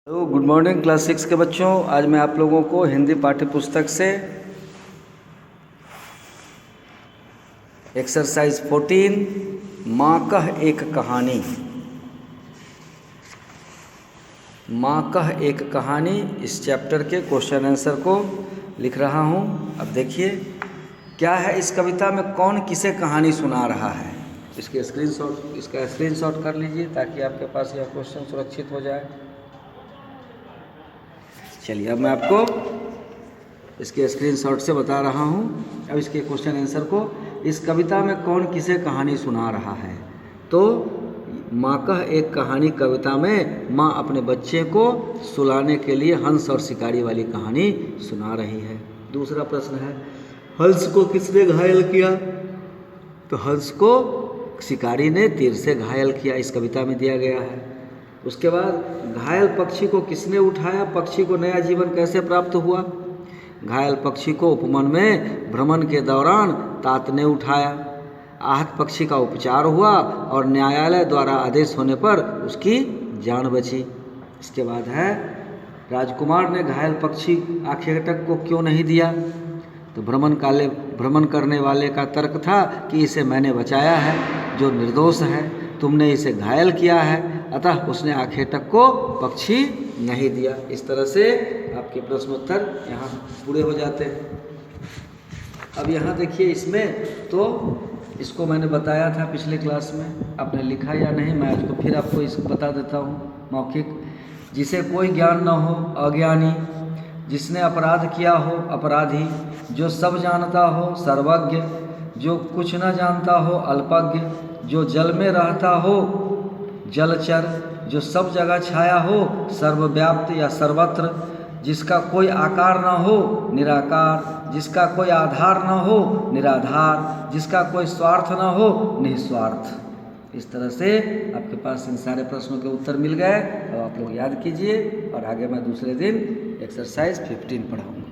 Hello, good morning class 6 के बच्चों। आज मैं आप लोगों को हिंदी पाठ्य पुस्तक से एक्सरसाइज 14 माँ कह एक कहानी, माँ कह एक कहानी, इस चैप्टर के क्वेश्चन आंसर को लिख रहा हूँ। अब देखिए क्या है इस कविता में, कौन किसे कहानी सुना रहा है। इसका स्क्रीनशॉट कर लीजिए ताकि आपके पास यह क्वेश्चन सुरक्षित हो जाए। चलिए अब मैं आपको इसके स्क्रीनशॉट से बता रहा हूँ। अब इसके क्वेश्चन आंसर को, इस कविता में कौन किसे कहानी सुना रहा है। तो माँ कह एक कहानी कविता में माँ अपने बच्चे को सुलाने के लिए हंस और शिकारी वाली कहानी सुना रही है। दूसरा प्रश्न है, हंस को किसने घायल किया। तो हंस को शिकारी ने तीर से घायल किया, इस कविता में दिया गया है। उसके बाद घायल पक्षी को किसने उठाया, पक्षी को नया जीवन कैसे प्राप्त हुआ। घायल पक्षी को उपवन में भ्रमण के दौरान तात ने उठाया। आहत पक्षी का उपचार हुआ और न्यायालय द्वारा आदेश होने पर उसकी जान बची। इसके बाद है, राजकुमार ने घायल पक्षी आखेटक को क्यों नहीं दिया। तो भ्रमण करने वाले का तर्क था कि इसे मैंने बचाया है, जो निर्दोष है, तुमने इसे घायल किया है, अतः उसने आखेटक को पक्षी नहीं दिया। इस तरह से आपके प्रश्नोत्तर यहाँ पूरे हो जाते हैं। अब यहाँ देखिए, इसमें तो इसको मैंने बताया था पिछले क्लास में, आपने लिखा या नहीं, मैं इसको फिर आपको इसको बता देता हूँ मौखिक। जिसे कोई ज्ञान न हो अज्ञानी, जिसने अपराध किया हो अपराधी, जो सब जानता हो सर्वज्ञ, जो कुछ न जानता हो अल्पज्ञ, जो जल में रहता हो जलचर, जो सब जगह छाया हो सर्वव्याप्त या सर्वत्र, जिसका कोई आकार न हो निराकार, जिसका कोई आधार न हो निराधार, जिसका कोई स्वार्थ न हो निस्वार्थ। इस तरह से आपके पास इन सारे प्रश्नों के उत्तर मिल गए। अब आप लोग याद कीजिए और आगे मैं दूसरे दिन एक्सरसाइज 15 पढ़ाऊँगा।